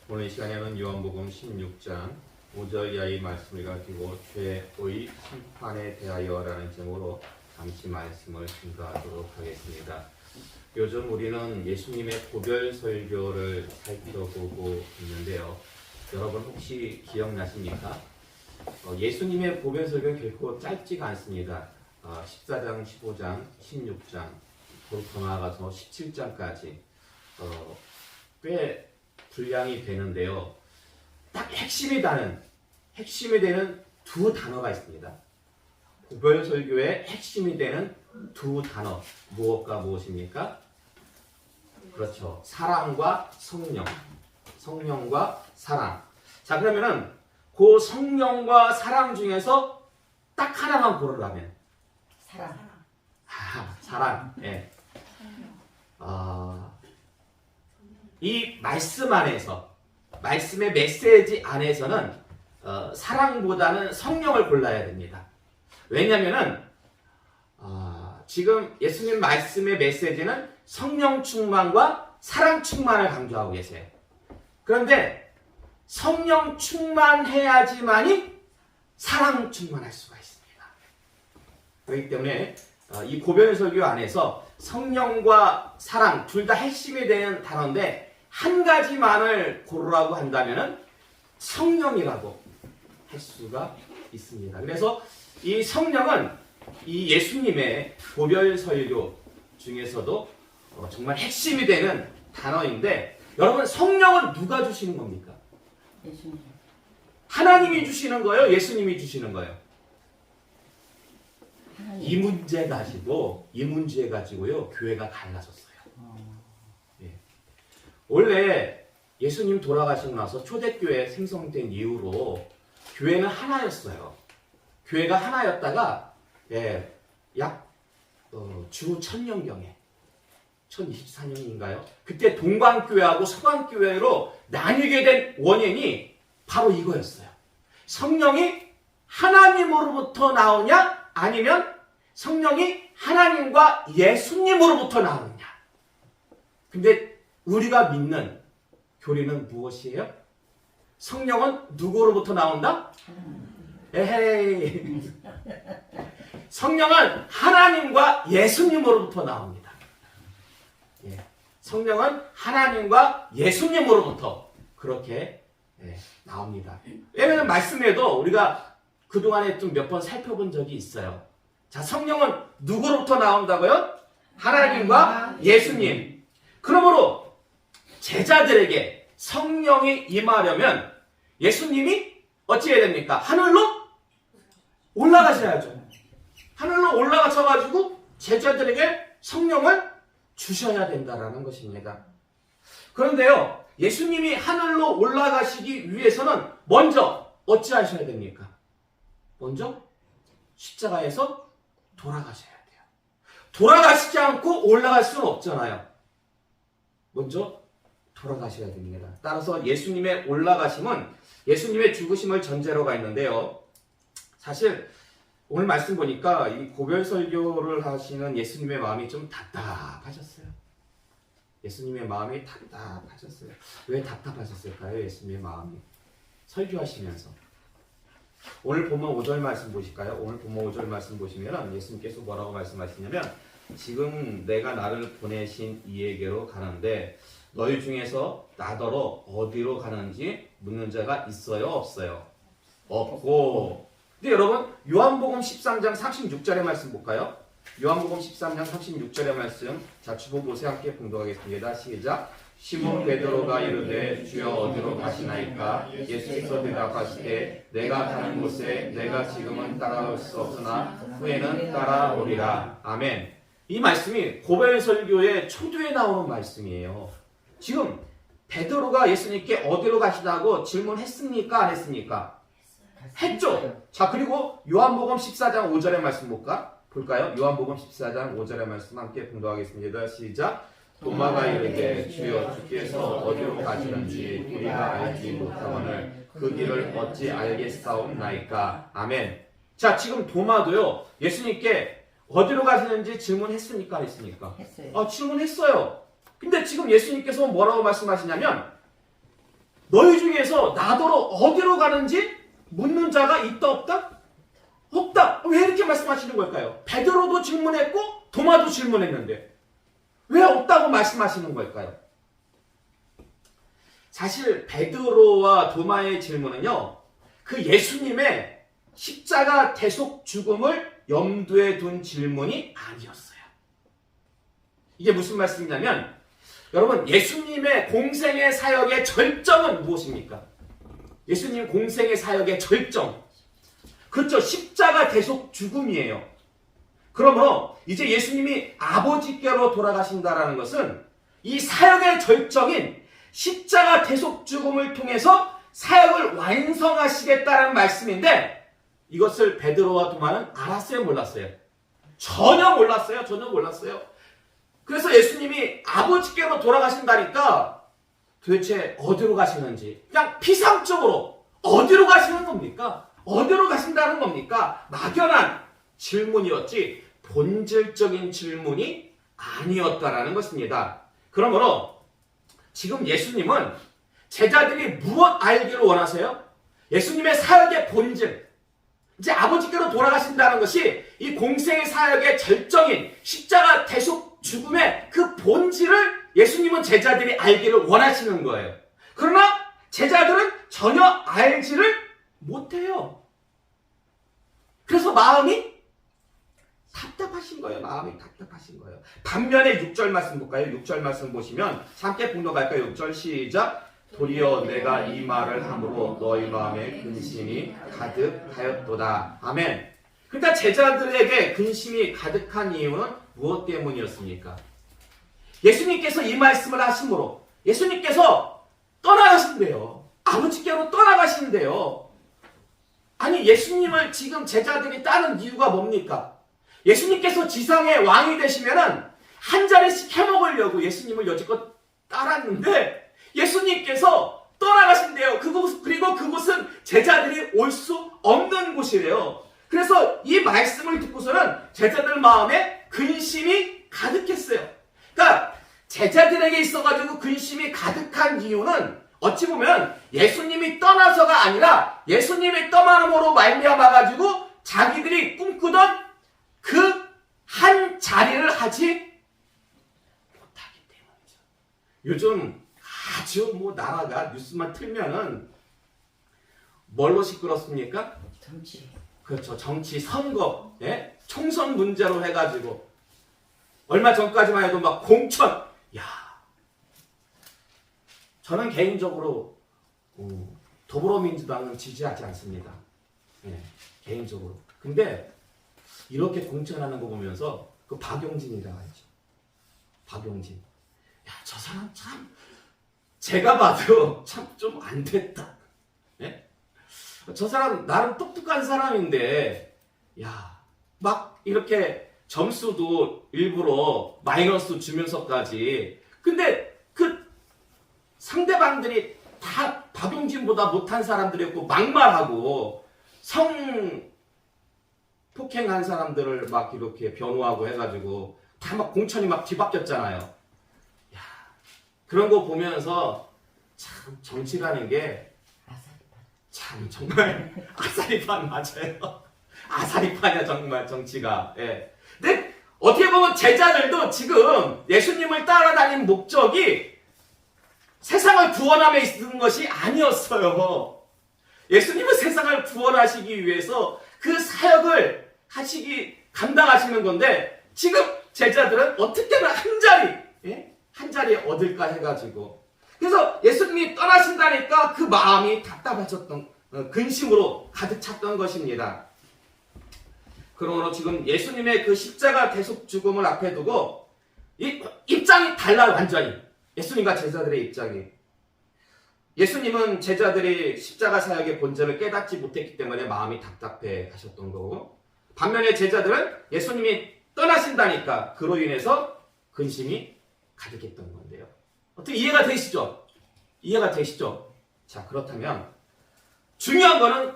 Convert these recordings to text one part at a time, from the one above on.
오늘 이 시간에는 요한복음 16장 5절 이하의 말씀을 가지고 죄의 심판에 대하여라는 제목으로 잠시 말씀을 증거하도록 하겠습니다. 요즘 우리는 예수님의 고별 설교를 살펴보고 있는데요. 여러분 혹시 기억나십니까? 예수님의 고별 설교는 결코 짧지가 않습니다. 14장, 15장, 16장, 더 나아가서 17장까지 꽤 분량이 되는데요. 딱 핵심이 되는 두 단어가 있습니다. 고별 설교의 핵심이 되는 두 단어, 무엇과 무엇입니까? 그렇죠. 사랑과 성령. 성령과 사랑. 자, 그러면은 그 성령과 사랑 중에서 딱 하나만 고르라면 사랑. 사랑. 예. 이 말씀 안에서, 말씀의 메시지 안에서는 사랑보다는 성령을 골라야 됩니다. 왜냐면은 지금 예수님 말씀의 메시지는 성령 충만과 사랑 충만을 강조하고 계세요. 그런데 성령 충만해야지만이 사랑 충만할 수가 있습니다. 그렇기 때문에 이 고별 설교 안에서 성령과 사랑 둘 다 핵심이 되는 단어인데 한 가지만을 고르라고 한다면은 성령이라고 할 수가 있습니다. 그래서 이 성령은 이 예수님의 고별 설교 중에서도 정말 핵심이 되는 단어인데, 여러분 성령은 누가 주시는 겁니까? 예수님. 하나님이 주시는 거예요? 예수님이 주시는 거예요? 하나님. 이 문제 가지고요 교회가 갈라졌어요. 원래 예수님 돌아가시고 나서 초대교회 생성된 이후로 교회는 하나였어요. 교회가 하나였다가 약 주 1000년경에 1024년인가요? 그때 동방교회하고 서방교회로 나뉘게 된 원인이 바로 이거였어요. 성령이 하나님으로부터 나오냐 아니면 성령이 하나님과 예수님으로부터 나오느냐. 근데 우리가 믿는 교리는 무엇이에요? 성령은 누구로부터 나온다? 에헤이. 성령은 하나님과 예수님으로부터 나옵니다. 성령은 하나님과 예수님으로부터 그렇게 나옵니다. 왜냐하면 말씀에도 우리가 그동안에 좀 몇 번 살펴본 적이 있어요. 자, 성령은 누구로부터 나온다고요? 하나님과 예수님. 그러므로 제자들에게 성령이 임하려면 예수님이 어찌 해야 됩니까? 하늘로 올라가셔야죠. 하늘로 올라가셔가지고 제자들에게 성령을 주셔야 된다라는 것입니다. 그런데요, 예수님이 하늘로 올라가시기 위해서는 먼저 어찌 하셔야 됩니까? 먼저 십자가에서 돌아가셔야 돼요. 돌아가시지 않고 올라갈 수는 없잖아요. 먼저 돌아가셔야 됩니다. 따라서 예수님의 올라가심은 예수님의 죽으심을 전제로 가 있는데요. 사실 오늘 말씀 보니까 이 고별 설교를 하시는 예수님의 마음이 좀 답답하셨어요. 예수님의 마음이 답답하셨어요. 왜 답답하셨을까요? 예수님의 마음이 설교하시면서. 오늘 본문 5절 말씀 보실까요? 오늘 본문 5절 말씀 보시면 예수님께서 뭐라고 말씀하시냐면, 지금 내가 나를 보내신 이에게로 가는데 너희 중에서 나더러 어디로 가는지 묻는 자가 있어요? 없어요? 없고. 근데 여러분 요한복음 13장 36절의 말씀 볼까요? 요한복음 13장 36절의 말씀 자취보 보세 함께 봉독하겠습니다. 시작. 시몬 베드로가 이르되 주여 어디로 가시나이까? 예수께서 대답하시되 내가 가는 곳에 내가 지금은 따라올 수 없으나 후에는 따라오리라. 아멘. 이 말씀이 고별 설교의 초두에 나오는 말씀이에요. 지금 베드로가 예수님께 어디로 가시다고 질문했습니까? 안 했습니까? 했죠. 자, 그리고 요한복음 14장 5절의 말씀 볼까요? 요한복음 14장 5절의 말씀 함께 봉독하겠습니다. 시작. 도마가 이르되 주여 주께서 어디로 가시는지 우리가 알지 못하거늘 그 길을 어찌 알겠사옵나이까. 아멘. 자, 지금 도마도요 예수님께 어디로 가시는지 질문했습니까? 안 했습니까? 했어요. 질문했어요. 근데 지금 예수님께서 뭐라고 말씀하시냐면 너희 중에서 나더러 어디로 가는지 묻는 자가 있다 없다? 없다. 왜 이렇게 말씀하시는 걸까요? 베드로도 질문했고 도마도 질문했는데 왜 없다고 말씀하시는 걸까요? 사실 베드로와 도마의 질문은요, 그 예수님의 십자가 대속 죽음을 염두에 둔 질문이 아니었어요. 이게 무슨 말씀이냐면, 여러분, 예수님의 공생의 사역의 절정은 무엇입니까? 예수님 공생의 사역의 절정. 그렇죠. 십자가 대속 죽음이에요. 그러므로 이제 예수님이 아버지께로 돌아가신다라는 것은 이 사역의 절정인 십자가 대속 죽음을 통해서 사역을 완성하시겠다는 말씀인데, 이것을 베드로와 도마는 알았어요, 몰랐어요? 전혀 몰랐어요. 전혀 몰랐어요. 그래서 예수님이 아버지께로 돌아가신다니까 도대체 어디로 가시는지 그냥 피상적으로 어디로 가시는 겁니까? 어디로 가신다는 겁니까? 막연한 질문이었지 본질적인 질문이 아니었다라는 것입니다. 그러므로 지금 예수님은 제자들이 무엇 알기를 원하세요? 예수님의 사역의 본질, 이제 아버지께로 돌아가신다는 것이 이 공생의 사역의 절정인 십자가 대속 죽음의 그 본질을 예수님은 제자들이 알기를 원하시는 거예요. 그러나 제자들은 전혀 알지를 못해요. 그래서 마음이 답답하신 거예요. 마음이 답답하신 거예요. 반면에 6절 말씀 볼까요? 6절 말씀 보시면 함께 봉독할까요? 6절 시작. 도리어 내가 이 말을 함으로 너희 마음에 근심이 가득하였도다. 아멘. 그러니까 제자들에게 근심이 가득한 이유는 무엇 때문이었습니까? 예수님께서 이 말씀을 하심으로 예수님께서 떠나가신대요. 아버지께로 떠나가신대요. 아니, 예수님을 지금 제자들이 따른 이유가 뭡니까? 예수님께서 지상의 왕이 되시면은 한 자리씩 해먹으려고 예수님을 여지껏 따랐는데 예수님께서 떠나가신대요. 그리고 그곳은 제자들이 올 수 없는 곳이래요. 그래서 이 말씀을 듣고서는 제자들 마음에 근심이 가득했어요. 그러니까 제자들에게 있어가지고 근심이 가득한 이유는 어찌 보면 예수님이 떠나서가 아니라 예수님이 떠남으로 말미암아가지고 자기들이 꿈꾸던 그 한 자리를 하지 못하기 때문이죠. 요즘 아주 나라가 뉴스만 틀면은 뭘로 시끄럽습니까? 정치. 그렇죠. 정치, 선거, 예? 총선 문제로 해가지고 얼마 전까지만 해도 막 공천. 야, 저는 개인적으로 더불어민주당은 지지하지 않습니다. 예, 개인적으로. 근데 이렇게 공천하는 거 보면서 그 박용진이라고 하죠. 박용진. 야, 저 사람 참 제가 봐도 참 좀 안 됐다. 예? 저 사람 나름 똑똑한 사람인데, 야, 막 이렇게 점수도 일부러 마이너스 주면서까지. 근데 그 상대방들이 다 박용진보다 못한 사람들이었고 막말하고 성폭행한 사람들을 막 이렇게 변호하고 해가지고 다 막 공천이 막 뒤바뀌었잖아요. 야, 그런 거 보면서 참 정치라는 게 참 정말 아사리판 맞아요. 아사리판이야 정말 정치가. 예. 근데 어떻게 보면 제자들도 지금 예수님을 따라다닌 목적이 세상을 구원함에 있는 것이 아니었어요. 예수님은 세상을 구원하시기 위해서 그 사역을 감당하시는 건데, 지금 제자들은 어떻게든 한 자리, 예? 한 자리 얻을까 해가지고. 그래서 예수님이 떠나신다니까 그 마음이 답답해졌던, 근심으로 가득 찼던 것입니다. 그러므로 지금 예수님의 그 십자가 대속 죽음을 앞에 두고 입장이 달라요, 완전히. 예수님과 제자들의 입장이. 예수님은 제자들이 십자가 사역의 본질을 깨닫지 못했기 때문에 마음이 답답해 하셨던 거고, 반면에 제자들은 예수님이 떠나신다니까 그로 인해서 근심이 가득했던 건데요. 어떻게 이해가 되시죠? 이해가 되시죠? 자, 그렇다면 중요한 거는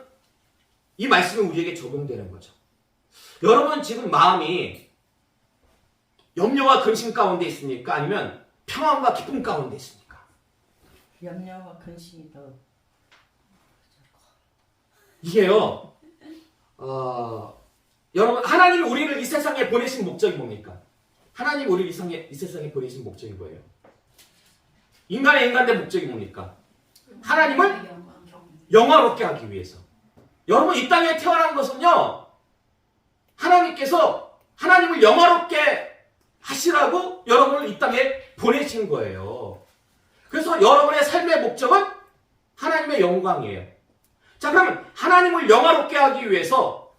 이 말씀이 우리에게 적용되는 거죠. 여러분 지금 마음이 염려와 근심 가운데 있습니까? 아니면 평안과 기쁨 가운데 있습니까? 염려와 근심이 더 이게요. 여러분 하나님이 우리를 이 세상에 보내신 목적이 뭡니까? 하나님이 우리를 이 세상에 보내신 목적이 뭐예요? 인간의 목적이 뭡니까? 하나님을 영화롭게 하기 위해서. 여러분 이 땅에 태어난 것은요. 하나님께서 하나님을 영화롭게 하시라고 여러분을 이 땅에 보내신 거예요. 그래서 여러분의 삶의 목적은 하나님의 영광이에요. 자, 그러면 하나님을 영화롭게 하기 위해서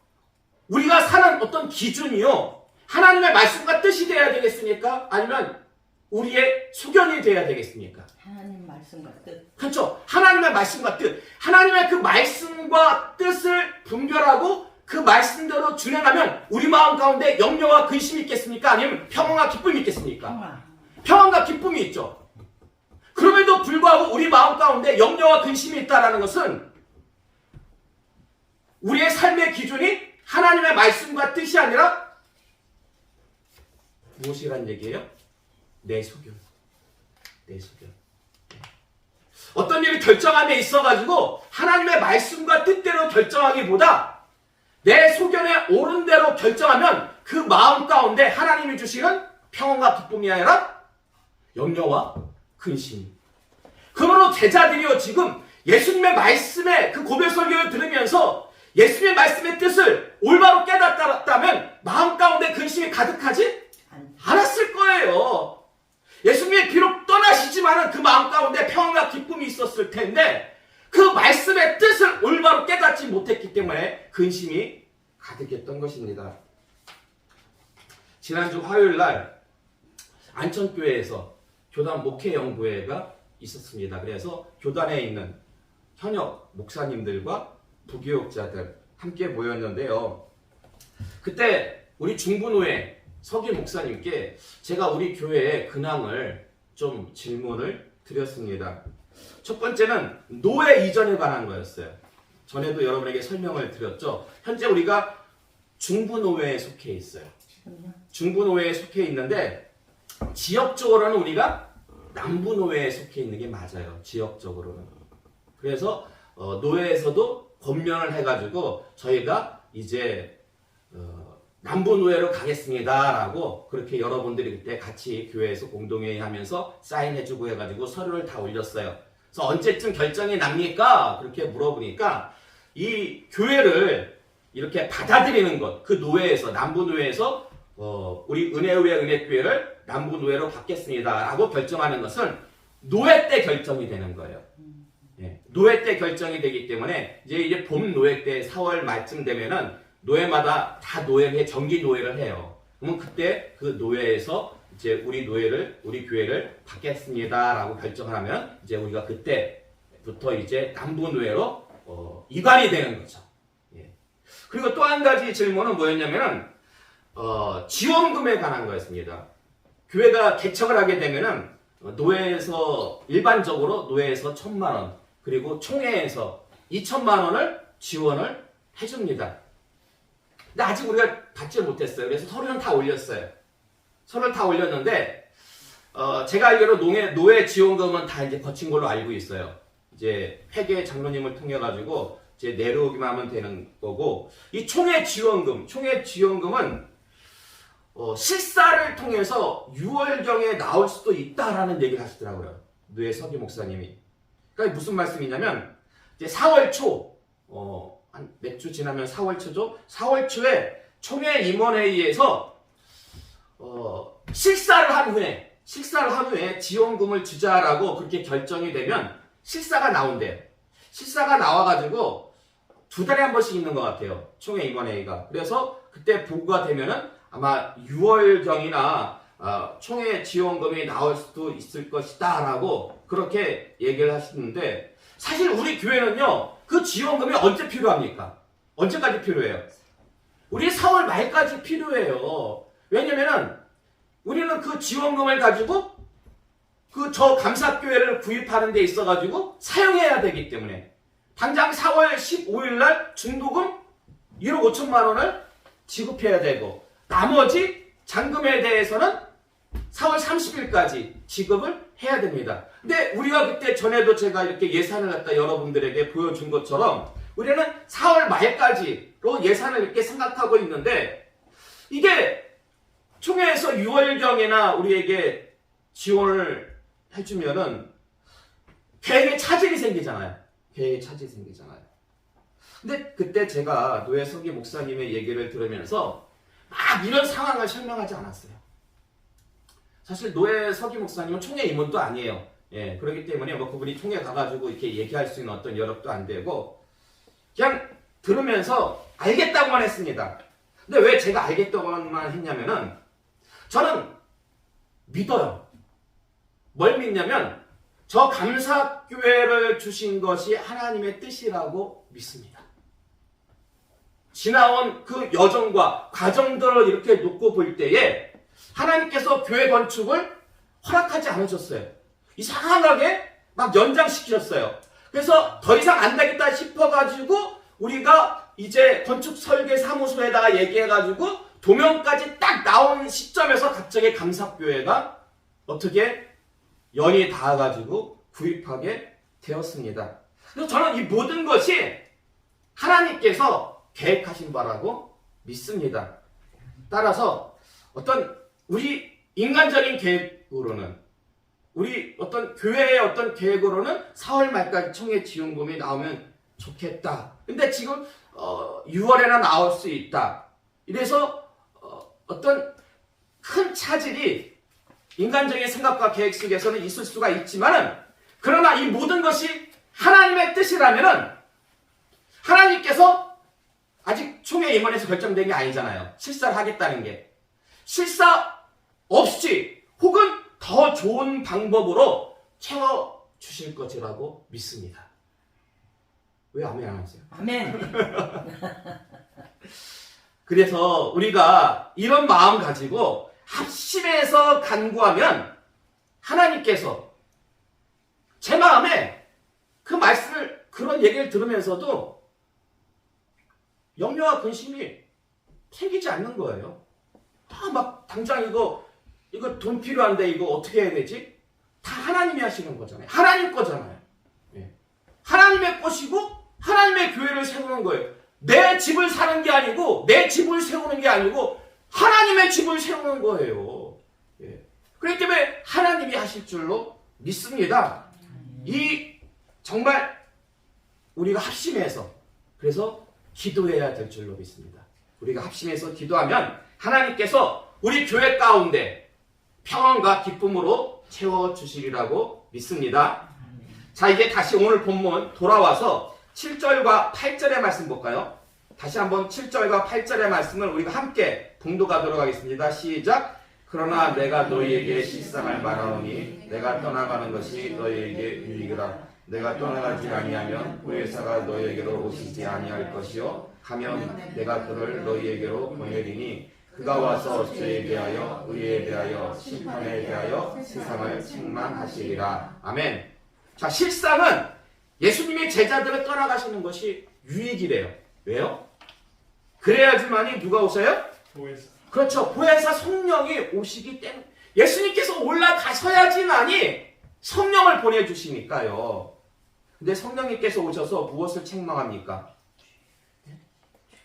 우리가 사는 어떤 기준이요. 하나님의 말씀과 뜻이 되어야 되겠습니까? 아니면 우리의 소견이 되어야 되겠습니까? 하나님 말씀과 뜻. 그렇죠. 하나님의 말씀과 뜻. 하나님의 그 말씀과 뜻을 분별하고 그 말씀대로 준행하면 우리 마음 가운데 염려와 근심이 있겠습니까? 아니면 평안과 기쁨이 있겠습니까? 평화. 평안과 기쁨이 있죠. 그럼에도 불구하고 우리 마음 가운데 염려와 근심이 있다는 것은 우리의 삶의 기준이 하나님의 말씀과 뜻이 아니라 무엇이란 얘기예요? 내 소견. 내 소견. 어떤 일을 결정함에 있어가지고 하나님의 말씀과 뜻대로 결정하기보다 내 소견에 옳은 대로 결정하면 그 마음 가운데 하나님이 주시는 평안과 기쁨이 아니라 염려와 근심. 그러므로 제자들이요 지금 예수님의 말씀의 그 고백 설교를 들으면서 예수님의 말씀의 뜻을 올바로 깨닫다면 마음 가운데 근심이 가득하지 않았을 거예요. 예수님이 비록 떠나시지만은 그 마음 가운데 평안과 기쁨이 있었을 텐데 그 말씀의 뜻을 올바로 깨닫지 못했기 때문에 근심이 가득했던 것입니다. 지난주 화요일 날 안천교회에서 교단 목회연구회가 있었습니다. 그래서 교단에 있는 현역 목사님들과 부교육자들 함께 모였는데요. 그때 우리 중부노회 서기 목사님께 제가 우리 교회의 근황을 좀 질문을 드렸습니다. 첫 번째는 노예 이전에 관한 거였어요. 전에도 여러분에게 설명을 드렸죠. 현재 우리가 중부노회에 속해 있어요. 중부노회에 속해 있는데 지역적으로는 우리가 남부노회에 속해 있는 게 맞아요. 지역적으로는. 그래서 노회에서도 권면을 해가지고 저희가 이제 남부노회로 가겠습니다라고 그렇게 여러분들이 그때 같이 교회에서 공동회의 하면서 사인해주고 해가지고 서류를 다 올렸어요. 그래서 언제쯤 결정이 납니까? 그렇게 물어보니까 이 교회를 이렇게 받아들이는 것, 그 노회에서 남부노회에서 우리 은혜의회 은혜교회를 남부노회로 받겠습니다라고 결정하는 것은 노회 때 결정이 되는 거예요. 예, 노회 때 결정이 되기 때문에 이제 봄 노회 때 4월 말쯤 되면은 노회마다 다 노회를 정기 노회를 해요. 그러면 그때 그 노회에서 이제 우리 교회를 받겠습니다라고 결정을 하면 이제 우리가 그때부터 이제 남부 노회로 이관이 되는 거죠. 예. 그리고 또 한 가지 질문은 뭐였냐면은 지원금에 관한 거였습니다. 교회가 개척을 하게 되면은 노회에서 일반적으로 노회에서 1,000만 원 그리고 총회에서 2,000만 원을 지원을 해줍니다. 근데 아직 우리가 받지 못했어요. 그래서 서류는 다 올렸어요. 서류를 다 올렸는데 제가 알기로 노회 지원금은 다 이제 거친 걸로 알고 있어요. 이제 회계 장로님을 통해 가지고 이제 내려오기만 하면 되는 거고 이 총회 지원금은 실사를 통해서 6월경에 나올 수도 있다라는 얘기를 하시더라고요. 노회 서기 목사님이. 그러니까 무슨 말씀이냐면 이제 4월 초 한 몇 주 지나면 4월 초죠. 4월 초에 총회 임원회의에서 식사를 한 후에 지원금을 주자라고 그렇게 결정이 되면 식사가 나온대요. 식사가 나와가지고 2달에 한 번씩 있는 것 같아요. 총회 임원회의가. 그래서 그때 보고가 되면은 아마 6월경이나 총회 지원금이 나올 수도 있을 것이다 라고 그렇게 얘기를 하시는데 사실 우리 교회는요 그 지원금이 언제 필요합니까? 언제까지 필요해요? 우리 4월 말까지 필요해요. 왜냐면은 우리는 그 지원금을 가지고 저 감사교회를 구입하는 데 있어가지고 사용해야 되기 때문에 당장 4월 15일 날 중도금 1억 5천만 원을 지급해야 되고 나머지 잔금에 대해서는 4월 30일까지 지급을 해야 됩니다. 근데 우리가 그때 전에도 제가 이렇게 예산을 갖다 여러분들에게 보여준 것처럼 우리는 4월 말까지로 예산을 이렇게 생각하고 있는데 이게 총회에서 6월경에나 우리에게 지원을 해주면은 계획에 차질이 생기잖아요. 계획에 차질이 생기잖아요. 근데 그때 제가 노예석기 목사님의 얘기를 들으면서 막 이런 상황을 설명하지 않았어요. 사실 노예석기 목사님은 총회 임원도 아니에요. 예, 그렇기 때문에 뭐 그분이 총회 가가지고 이렇게 얘기할 수 있는 어떤 여력도 안 되고 그냥 들으면서 알겠다고만 했습니다. 근데 왜 제가 알겠다고만 했냐면은 저는 믿어요. 뭘 믿냐면 저 감사교회를 주신 것이 하나님의 뜻이라고 믿습니다. 지나온 그 여정과 과정들을 이렇게 놓고 볼 때에 하나님께서 교회 건축을 허락하지 않으셨어요. 이상하게 막 연장시키셨어요. 그래서 더 이상 안 되겠다 싶어가지고 우리가 이제 건축 설계 사무소에다가 얘기해가지고 도면까지 딱 나온 시점에서 갑자기 감사교회가 어떻게 연이 닿아가지고 구입하게 되었습니다. 그래서 저는 이 모든 것이 하나님께서 계획하신 바라고 믿습니다. 따라서 어떤 우리 인간적인 계획으로는 우리 어떤 교회의 어떤 계획으로는 4월 말까지 총회 지원금이 나오면 좋겠다. 근데 지금 6월에나 나올 수 있다. 이래서 어떤 큰 차질이 인간적인 생각과 계획 속에서는 있을 수가 있지만은 그러나 이 모든 것이 하나님의 뜻이라면은 하나님께서 아직 총회 임원에서 결정된 게 아니잖아요. 실사를 하겠다는 게. 실사 없이 혹은 더 좋은 방법으로 채워주실 것이라고 믿습니다. 왜 아멘 안 하세요? 아멘. 그래서 우리가 이런 마음 가지고 합심해서 간구하면 하나님께서 제 마음에 그 말씀을 그런 얘기를 들으면서도 염려와 근심이 생기지 않는 거예요. 다 막 당장 이거 돈 필요한데 이거 어떻게 해야 되지? 다 하나님이 하시는 거잖아요. 하나님 거잖아요. 예. 하나님의 것이고 하나님의 교회를 세우는 거예요. 내 집을 사는 게 아니고 내 집을 세우는 게 아니고 하나님의 집을 세우는 거예요. 예. 그렇기 때문에 하나님이 하실 줄로 믿습니다. 이 정말 우리가 합심해서 그래서 기도해야 될 줄로 믿습니다. 우리가 합심해서 기도하면 하나님께서 우리 교회 가운데 평안과 기쁨으로 채워주시리라고 믿습니다. 자, 이제 다시 오늘 본문 돌아와서 7절과 8절의 말씀 볼까요? 다시 한번 7절과 8절의 말씀을 우리가 함께 봉독하도록 하겠습니다. 시작! 그러나 내가 너희에게 실상을 말하노니 내가 떠나가는 것이 너희에게 유익이라. 내가 떠나가지 아니하면 보혜사가 너희에게로 오시지 아니할 것이요 가면 내가 그를 너희에게로 보내리니 그가 와서 죄에 대하여 의에 대하여 심판에 대하여 세상을 책망하시리라. 아멘. 자, 실상은 예수님이 제자들을 떠나가시는 것이 유익이래요. 왜요? 그래야지만이 누가 오세요? 보혜사. 그렇죠. 보혜사 성령이 오시기 때문에 예수님께서 올라가셔야지만이 성령을 보내주시니까요. 근데 성령님께서 오셔서 무엇을 책망합니까?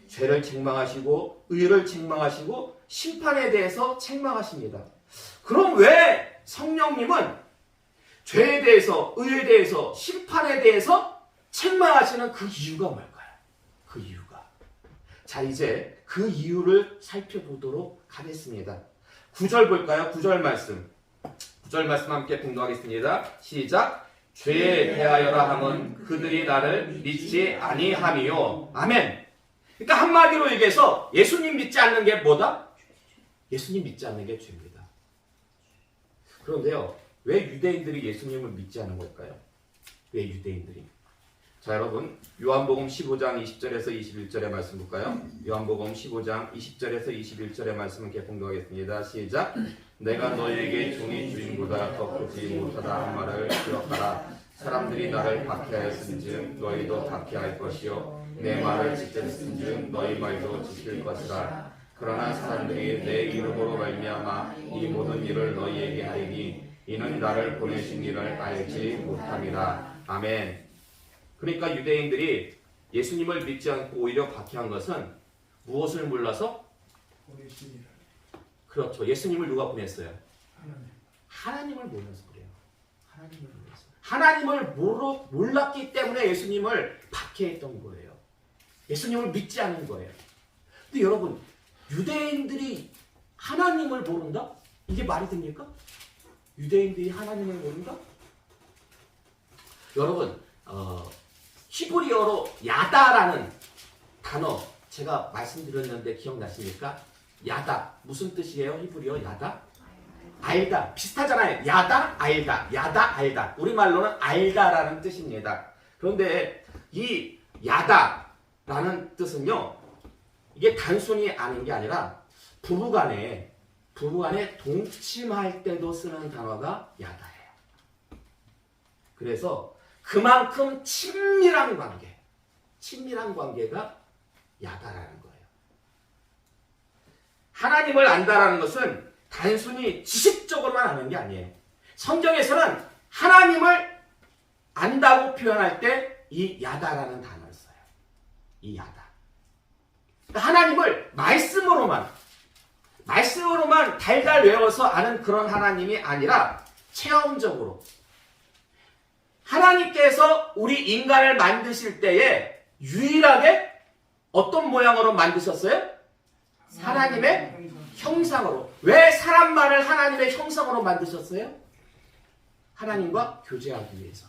죄를 책망하시고 의를 책망하시고 심판에 대해서 책망하십니다. 그럼 왜 성령님은 죄에 대해서 의에 대해서 심판에 대해서 책망하시는 그 이유가 뭘까요? 그 이유가. 자, 이제 그 이유를 살펴보도록 하겠습니다. 9절 볼까요? 9절 말씀. 9절 말씀 함께 공독하겠습니다. 시작. 죄에 대하여라 함은 그들이 나를 믿지 아니함이요. 아멘. 그러니까 한마디로 얘기해서 예수님 믿지 않는 게 뭐다? 예수님 믿지 않는 게 죄입니다. 그런데요, 왜 유대인들이 예수님을 믿지 않은 걸까요? 왜 유대인들이? 자, 여러분, 요한복음 15장 20절에서 21절의 말씀 볼까요? 요한복음 15장 20절에서 21절의 말씀을 개봉하겠습니다. 시작. 내가 너에게 종이 주인보다 더 크지 못하다 한 말을 기억하라. 사람들이 나를 박해하였은즉 너희도 박해할 것이요 내 말을 지켰은즉 너희 말도 지킬 것이라. 그러나 사람들이 내 이름으로 말미암아 이 모든 일을 너희에게 하리니 이는 나를 보내신 이를 알지 못합니다. 아멘. 그러니까 유대인들이 예수님을 믿지 않고 오히려 박해한 것은 무엇을 몰라서? 그렇죠. 예수님을 누가 보냈어요? 하나님을 몰라서 그래요. 하나님을 몰랐기 때문에 예수님을 박해했던 거예요. 예수님을 믿지 않은 거예요. 근데 여러분, 유대인들이 하나님을 모른다? 이게 말이 됩니까? 유대인들이 하나님을 모른다? 여러분, 히브리어로 야다라는 단어 제가 말씀드렸는데 기억나십니까? 야다 무슨 뜻이에요? 히브리어 야다? 알다. 비슷하잖아요. 야다, 알다. 야다, 알다. 우리말로는 알다라는 뜻입니다. 그런데 이 야다라는 뜻은요, 이게 단순히 아는 게 아니라 부부간에 동침할 때도 쓰는 단어가 야다예요. 그래서 그만큼 친밀한 관계가 야다라는 거예요. 하나님을 안다라는 것은 단순히 지식적으로만 아는 게 아니에요. 성경에서는 하나님을 안다고 표현할 때 이 야다라는 단어를 써요. 이 야다. 하나님을 말씀으로만 달달 외워서 아는 그런 하나님이 아니라 체험적으로 하나님께서 우리 인간을 만드실 때에 유일하게 어떤 모양으로 만드셨어요? 하나님의 형상으로. 왜 사람만을 하나님의 형상으로 만드셨어요? 하나님과 교제하기 위해서.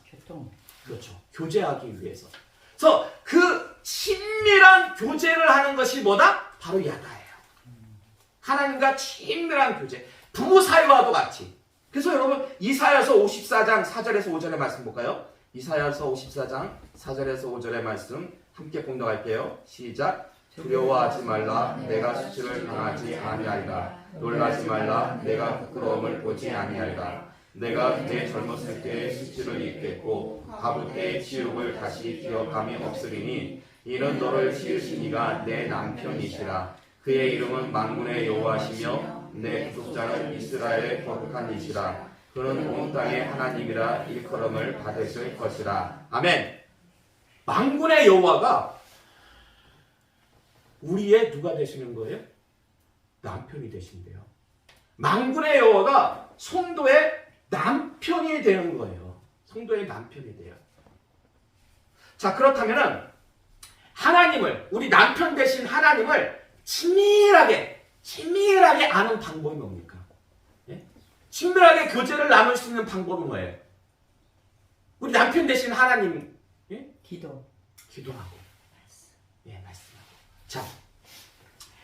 그렇죠. 교제하기 위해서. 그래서 그 친밀한 교제를 하는 것이 뭐다? 바로 야다예요. 하나님과 친밀한 교제. 부부 사이와도 같이. 그래서 여러분 이사야서 54장 4절에서 5절의 말씀 볼까요? 이사야서 54장 4절에서 5절의 말씀 함께 공독할게요. 시작. 두려워하지 말라. 내가 수치를 당하지 아니하리라. 놀라지 말라. 내가 부끄러움을 보지 아니하리라. 내가 내 젊었을 때의 수치를 잊겠고 가부 때의 치욕을 다시 기억함이 없으리니 이는 너를 지으신 이가 내 남편이시라. 그의 이름은 만군의 여호와시며 내 구속자는 이스라엘의 거룩한 이시라. 그는 온 땅의 하나님이라 일컬음을 받으실 것이라. 아멘. 만군의 여호와가 우리의 누가 되시는 거예요? 남편이 되신대요. 만군의 여호와가 성도의 남편이 되는 거예요. 성도의 남편이 돼요. 자, 그렇다면은 하나님을, 우리 남편 되신 하나님을 친밀하게 아는 방법이 뭡니까? 예? 친밀하게 교제를 나눌 수 있는 방법은 뭐예요? 우리 남편 되신 하나님, 예? 기도하고, 예, 말씀하고. 자,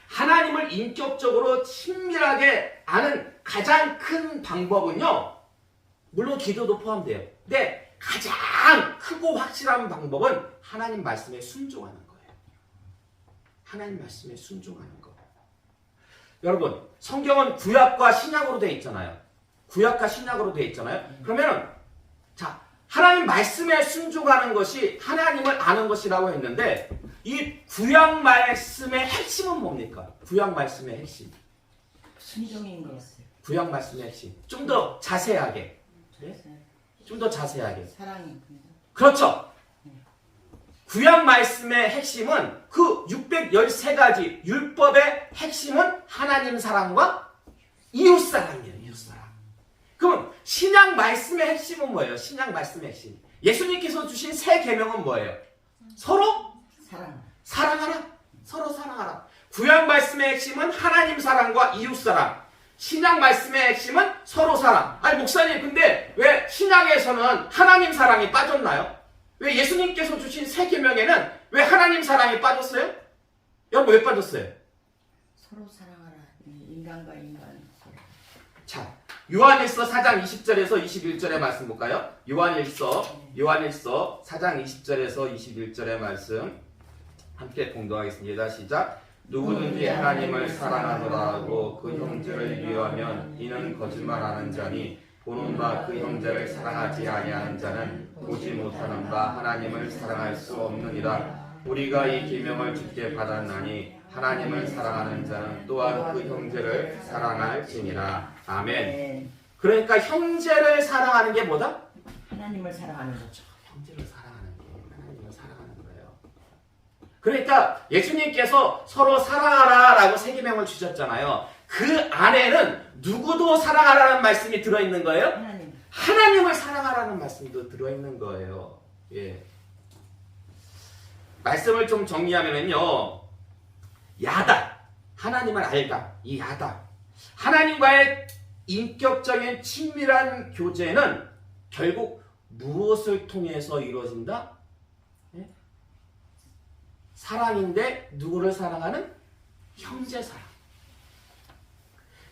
하나님을 인격적으로 친밀하게 아는 가장 큰 방법은요, 물론 기도도 포함돼요. 근데 가장 크고 확실한 방법은 하나님 말씀에 순종하는 거예요. 하나님 말씀에 순종하는 거. 여러분, 성경은 구약과 신약으로 되어 있잖아요. 구약과 신약으로 되어 있잖아요. 그러면 자, 하나님 말씀에 순종하는 것이 하나님을 아는 것이라고 했는데 이 구약 말씀의 핵심은 뭡니까? 구약 말씀의 핵심. 순종인 것 같아요. 구약 말씀의 핵심. 좀 더 자세하게. 네? 좀 더 자세하게. 사랑입니다. 그렇죠. 구약 말씀의 핵심은 그 613가지 율법의 핵심은 하나님 사랑과 이웃 사랑이에요. 이웃 사랑. 그럼 신약 말씀의 핵심은 뭐예요? 신약 말씀의 핵심. 예수님께서 주신 새 계명은 뭐예요? 서로 사랑하라. 서로 사랑하라. 구약 말씀의 핵심은 하나님 사랑과 이웃 사랑. 신약 말씀의 핵심은 서로 사랑. 아니 목사님, 근데 왜 신약에서는 하나님 사랑이 빠졌나요? 왜 예수님께서 주신 새 계명에는 왜 하나님 사랑이 빠졌어요? 여러분 왜 빠졌어요? 서로 사랑하라. 인간과 인간 서로. 자, 요한일서 4장 20절에서 21절의 말씀 볼까요? 요한일서 4장 20절에서 21절의 말씀 함께 공동하겠습니다. 시작. 누구든지 하나님을 사랑하노라 하고 그 형제를 미워하면 이는 거짓말하는 자니 보는 바 그 형제를 사랑하지 아니하는 자는 보지 못하는 바 하나님을 사랑할 수 없느니라. 우리가 이 계명을 주께 받았나니 하나님을 사랑하는 자는 또한 그 형제를 사랑할지니라. 아멘. 그러니까 형제를 사랑하는 게 뭐다? 하나님을 사랑하는 거죠. 형제를 사랑하는 게 하나님을 사랑하는 거예요. 그러니까 예수님께서 서로 사랑하라라고 세계명을 주셨잖아요. 그 안에는 누구도 사랑하라는 말씀이 들어있는 거예요? 하나님. 하나님을 사랑하라는 말씀도 들어있는 거예요. 예. 말씀을 좀 정리하면요. 야다. 하나님을 알다. 이 야다. 하나님과의 인격적인 친밀한 교제는 결국 무엇을 통해서 이루어진다? 예? 사랑인데 누구를 사랑하는? 형제 사랑.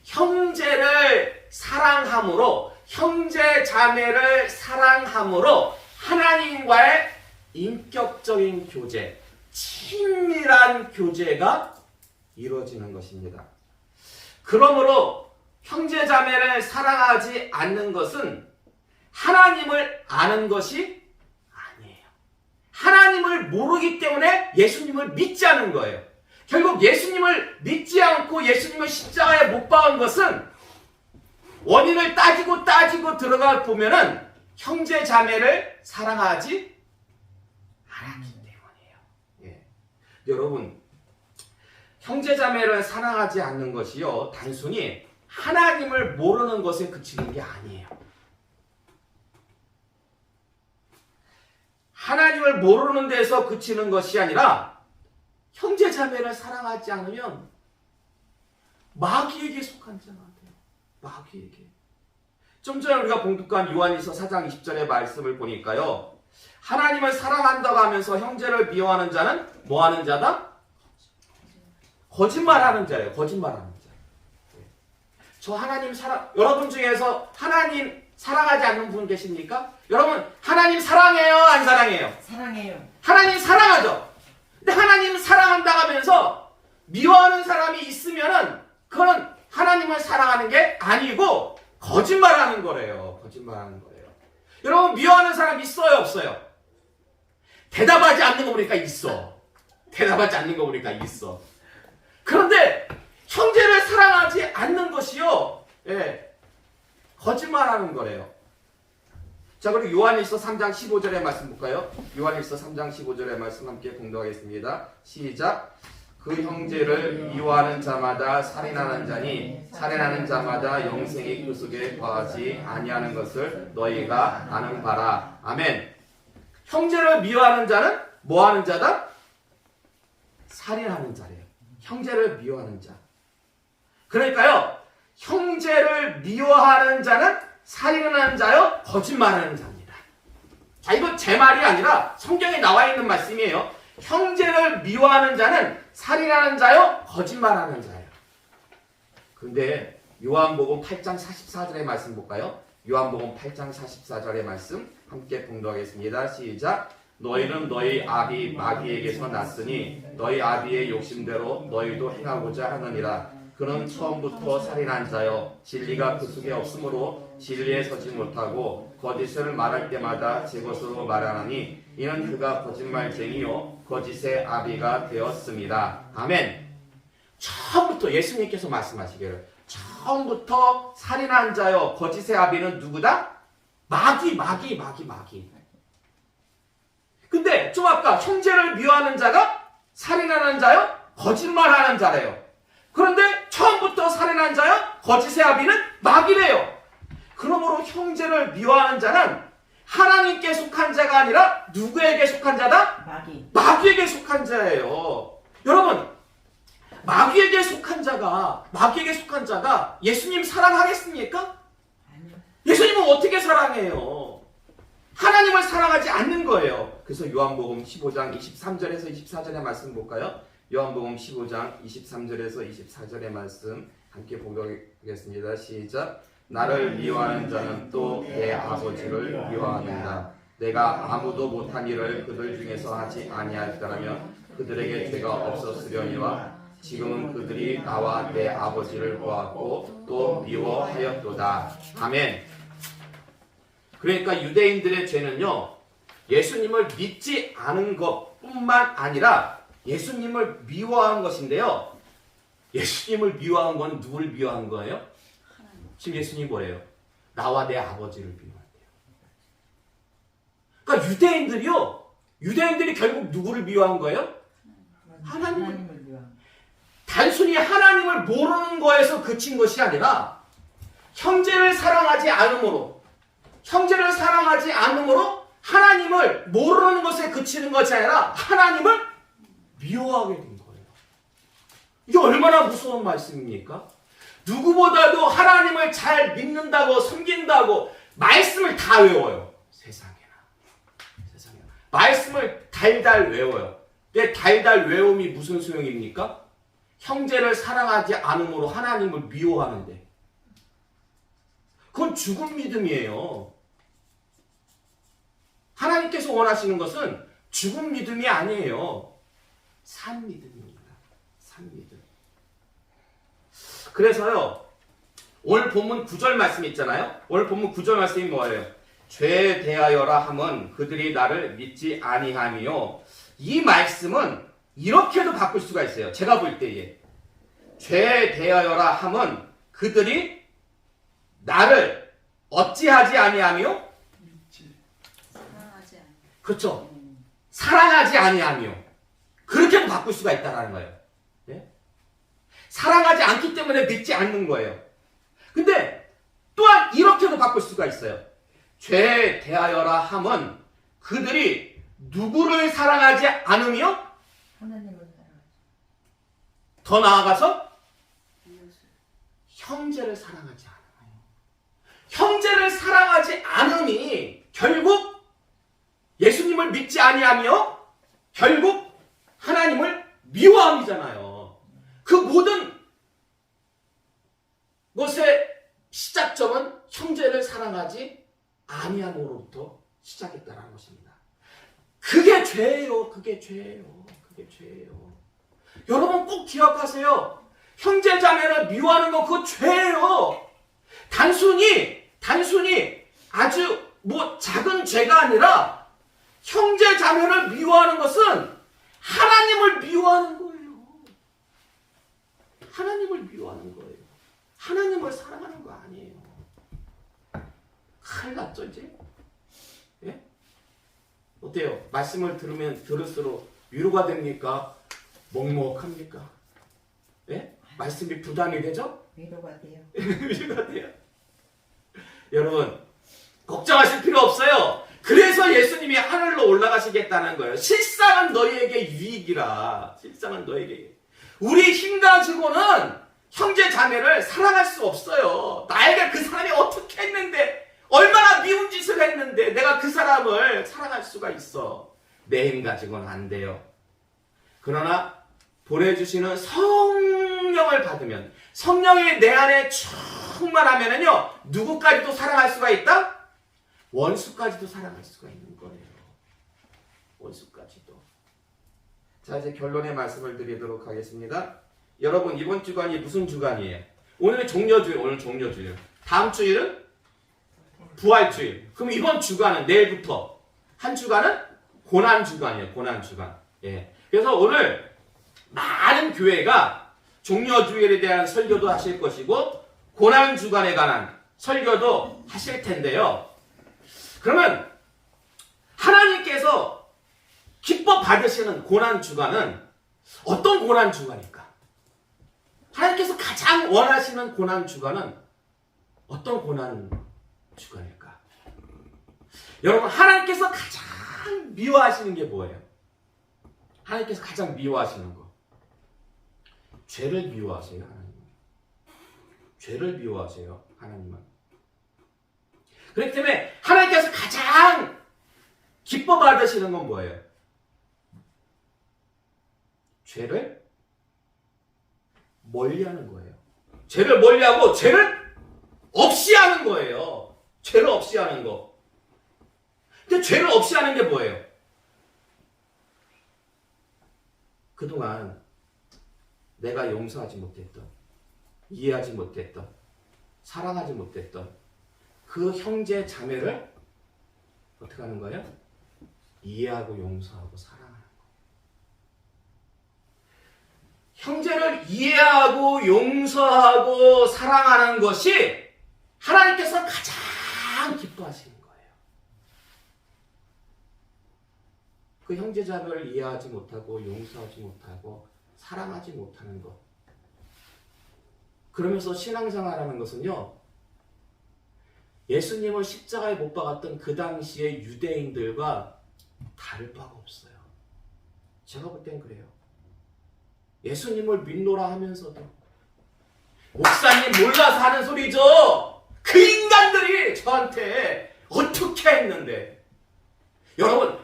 형제를 사랑함으로, 형제 자매를 사랑함으로 하나님과의 인격적인 교제, 친밀한 교제가 이루어지는 것입니다. 그러므로 형제 자매를 사랑하지 않는 것은 하나님을 아는 것이 아니에요. 하나님을 모르기 때문에 예수님을 믿지 않은 거예요. 결국 예수님을 믿지 않고 예수님을 십자가에 못 박은 것은 원인을 따지고 들어가 보면은 형제 자매를 사랑하지 않았기 때문이에요. 예. 여러분, 형제 자매를 사랑하지 않는 것이요, 단순히 하나님을 모르는 것에 그치는 게 아니에요. 하나님을 모르는 데서 그치는 것이 아니라 형제 자매를 사랑하지 않으면 마귀에게 속한 자가 돼요. 마귀에게. 좀 전에 우리가 봉독한 요한일서 4장 20절의 말씀을 보니까요. 하나님을 사랑한다고 하면서 형제를 미워하는 자는 뭐 하는 자다? 거짓말하는 자예요. 거짓말하는 자. 저 하나님 사랑, 여러분 중에서 하나님 사랑하지 않는 분 계십니까? 여러분, 하나님 사랑해요? 안 사랑해요? 사랑해요. 하나님 사랑하죠? 근데 하나님 사랑한다고 하면서 미워하는 사람이 있으면은 그거는 하나님을 사랑하는 게 아니고 거짓말하는 거래요. 거짓말하는 거예요. 여러분, 미워하는 사람 있어요? 없어요? 대답하지 않는 거 보니까 있어. 대답하지 않는 거 보니까 있어. 그런데 형제를 사랑하지 않는 것이요, 예, 거짓말하는 거래요. 자, 그리고 요한일서 3장 15절의 말씀 볼까요? 요한일서 3장 15절의 말씀 함께 공독하겠습니다. 시작. 그 형제를 미워하는 자마다 살인하는 자니 살인하는 자마다 영생이 그 속에 거하지 아니하는 것을 너희가 아는 바라. 아멘. 형제를 미워하는 자는 뭐 하는 자다? 살인하는 자래요. 형제를 미워하는 자. 그러니까요, 형제를 미워하는 자는 살인하는 자요, 거짓말하는 자입니다. 자, 이건 제 말이 아니라 성경에 나와 있는 말씀이에요. 형제를 미워하는 자는 살인하는 자요, 거짓말하는 자예요. 근데 요한복음 8장 44절의 말씀 볼까요? 요한복음 8장 44절의 말씀 함께 봉독하겠습니다. 시작. 너희는 너희 아비 마귀에게서 났으니 너희 아비의 욕심대로 너희도 행하고자 하느니라. 그는 처음부터 살인한 자요 진리가 그 속에 없으므로 진리에 서지 못하고 거짓을 말할 때마다 제 것으로 말하나니 이는 그가 거짓말쟁이요 거짓의 아비가 되었습니다. 아멘. 처음부터 예수님께서 말씀하시기를 처음부터 살인한 자요 거짓의 아비는 누구다? 마귀. 근데 좀 아까 형제를 미워하는 자가 살인하는 자요 거짓말하는 자래요. 그런데 처음부터 살인한 자요 거짓의 아비는 마귀래요. 그러므로 형제를 미워하는 자는 하나님께 속한 자가 아니라 누구에게 속한 자다? 마귀에게 속한 자예요. 여러분, 마귀에게 속한 자가 예수님 사랑하겠습니까? 예수님은 어떻게 사랑해요? 하나님을 사랑하지 않는 거예요. 그래서 요한복음 15장 23절에서 24절의 말씀 볼까요? 요한복음 15장 23절에서 24절의 말씀 함께 보겠습니다. 시작. 나를 미워하는 자는 또 내 아버지를 미워하는다. 내가 아무도 못한 일을 그들 중에서 하지 아니하였더라면 그들에게 죄가 없었으려니와 지금은 그들이 나와 내 아버지를 보았고 또 미워하였도다. 아멘. 그러니까 유대인들의 죄는요, 예수님을 믿지 않은 것뿐만 아니라 예수님을 미워한 것인데요. 예수님을 미워한 건 누구를 미워한 거예요? 지금 예수님이 뭐래요? 나와 내 아버지를 미워한대요. 그러니까 유대인들이 결국 누구를 미워한 거예요? 하나님을 미워합니다. 단순히 하나님을 모르는 거에서 그친 것이 아니라 형제를 사랑하지 않음으로 하나님을 모르는 것에 그치는 것이 아니라 하나님을 미워하게 된 거예요. 이게 얼마나 무서운 말씀입니까? 누구보다도 하나님을 잘 믿는다고 섬긴다고 말씀을 다 외워요. 세상에나. 말씀을 달달 외워요. 근데 달달 외움이 무슨 소용입니까? 형제를 사랑하지 않음으로 하나님을 미워하는데 그건 죽은 믿음이에요. 하나님께서 원하시는 것은 죽은 믿음이 아니에요. 산 믿음입니다. 산 믿음. 그래서요, 오늘 본문 9절 말씀 있잖아요. 오늘 본문 9절 말씀이 뭐예요? 죄에 대하여라 함은 그들이 나를 믿지 아니하며, 이 말씀은 이렇게도 바꿀 수가 있어요. 제가 볼 때에 죄에 대하여라 함은 그들이 나를 어찌하지 아니하며, 사랑하지 않는. 그렇죠. 사랑하지 아니하며, 그렇게도 바꿀 수가 있다는 거예요. 네? 사랑하지 않기 때문에 믿지 않는 거예요. 근데 또한 이렇게도 바꿀 수가 있어요. 죄에 대하여라 함은 그들이 누구를 사랑하지 않으며, 하나님을 사랑하지. 더 나아가서 형제를 사랑하지 않아요. 형제를 사랑하지 않음이 결국 예수님을 믿지 아니하며 결국 하나님을 미워함이잖아요. 그 모든 것의 시작점은 형제를 사랑하지 아니함으로부터 시작했다는 것입니다. 그게 죄예요. 그게 죄예요. 여러분 꼭 기억하세요. 형제 자매를 미워하는 거 그거 죄예요. 단순히 아주 작은 죄가 아니라 형제 자매를 미워하는 것은 하나님을 미워하는 거예요. 하나님을 미워하는 거예요. 하나님을 사랑하는 거 아니에요. 큰일 났죠 이제? 예? 어때요? 말씀을 들을수록 위로가 됩니까? 먹먹합니까? 예? 말씀이 부담이 되죠? 위로가 돼요. 위로가 돼요. 여러분 걱정하실 필요 없어요. 그래서 예수님이 하늘로 올라가시겠다는 거예요. 실상은 너희에게 유익이라. 실상은 너희에게. 우리 힘 가지고는 형제 자매를 사랑할 수 없어요. 나에게 그 사람이 어떻게 했는데, 얼마나 미운 짓을 했는데 내가 그 사람을 사랑할 수가 있어. 내 힘 가지고는 안 돼요. 그러나 보내주시는 성령을 받으면, 성령이 내 안에 충만하면은요, 누구까지도 사랑할 수가 있다? 원수까지도 사랑할 수가 있는 거예요. 원수까지도. 자, 이제 결론의 말씀을 드리도록 하겠습니다. 여러분, 이번 주간이 무슨 주간이에요? 오늘은 종려주일, 오늘 종려주일. 다음 주일은 부활주일. 그럼 이번 주간은 내일부터 한 주간은 고난주간이에요. 고난주간. 예. 그래서 오늘 많은 교회가 종려주일에 대한 설교도 하실 것이고 고난주간에 관한 설교도 하실 텐데요. 그러면 하나님께서 기뻐 받으시는 고난주간은 어떤 고난주간일까? 하나님께서 가장 원하시는 고난주간은 어떤 고난주간일까? 여러분, 하나님께서 가장 미워하시는 게 뭐예요? 하나님께서 가장 미워하시는 거. 죄를 미워하세요, 하나님은. 죄를 미워하세요, 하나님은. 그렇기 때문에 하나님께서 가장 기뻐 받으시는 건 뭐예요? 죄를 멀리하는 거예요. 죄를 멀리하고 죄를 없이 하는 거예요. 죄를 없이 하는 거. 근데 죄를 없이 하는 게 뭐예요? 그동안 내가 용서하지 못했던, 이해하지 못했던, 사랑하지 못했던 그 형제 자매를 어떻게 하는 거예요? 이해하고 용서하고 사랑하는 거예요. 형제를 이해하고 용서하고 사랑하는 것이 하나님께서 가장 기뻐하시는 거예요. 그 형제자매를 이해하지 못하고 용서하지 못하고 사랑하지 못하는 것. 그러면서 신앙생활하는 것은요, 예수님을 십자가에 못 박았던 그 당시의 유대인들과 다를 바가 없어요. 제가 볼 땐 그래요. 예수님을 믿노라 하면서도 목사님 몰라서 하는 소리죠. 그 인간들이 저한테 어떻게 했는데. 여러분,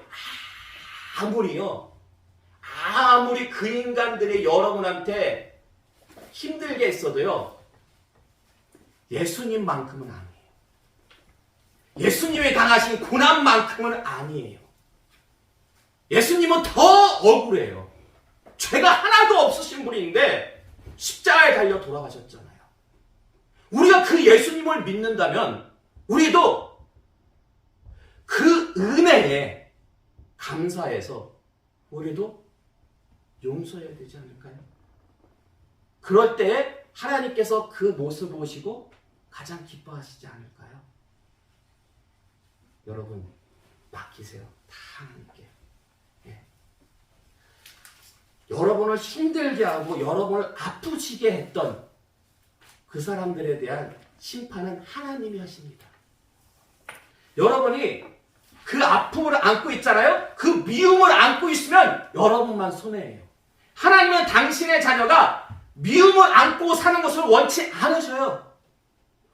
아무리 그 인간들이 여러분한테 힘들게 했어도요, 예수님만큼은 아니에요. 예수님이 당하신 고난만큼은 아니에요. 예수님은 더 억울해요. 죄가 하나도 없으신 분인데 십자가에 달려 돌아가셨잖아요. 우리가 그 예수님을 믿는다면 우리도 그 은혜에 감사해서 우리도 용서해야 되지 않을까요? 그럴 때 하나님께서 그 모습을 보시고 가장 기뻐하시지 않을까요? 여러분, 맡기세요. 다 하나님께. 예. 여러분을 힘들게 하고 여러분을 아프시게 했던 그 사람들에 대한 심판은 하나님이 하십니다. 여러분이 그 아픔을 안고 있잖아요. 그 미움을 안고 있으면 여러분만 손해예요. 하나님은 당신의 자녀가 미움을 안고 사는 것을 원치 않으셔요.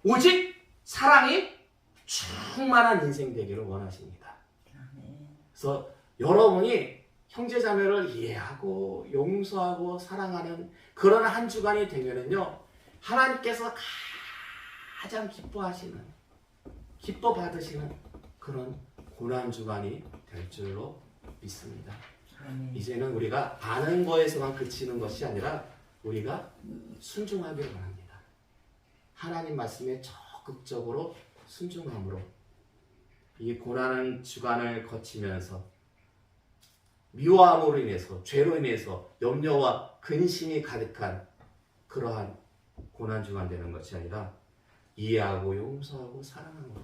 오직 사랑이 충만한 인생 되기를 원하십니다. 그래서 여러분이 형제자매를 이해하고 용서하고 사랑하는 그런 한 주간이 되면은요, 하나님께서 가장 기뻐하시는, 기뻐 받으시는 그런 고난주간이 될 줄로 믿습니다. 이제는 우리가 아는 거에서만 그치는 것이 아니라 우리가 순종하기를 원합니다. 하나님 말씀에 적극적으로 순종함으로 이 고난 주간을 거치면서 미워함으로 인해서, 죄로 인해서 염려와 근심이 가득한 그러한 고난 주간 되는 것이 아니라 이해하고 용서하고 사랑함으로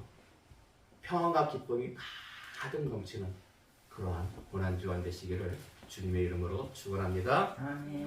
평안과 기쁨이 가득 넘치는 그러한 고난 주간 되시기를 주님의 이름으로 축원합니다. 아멘.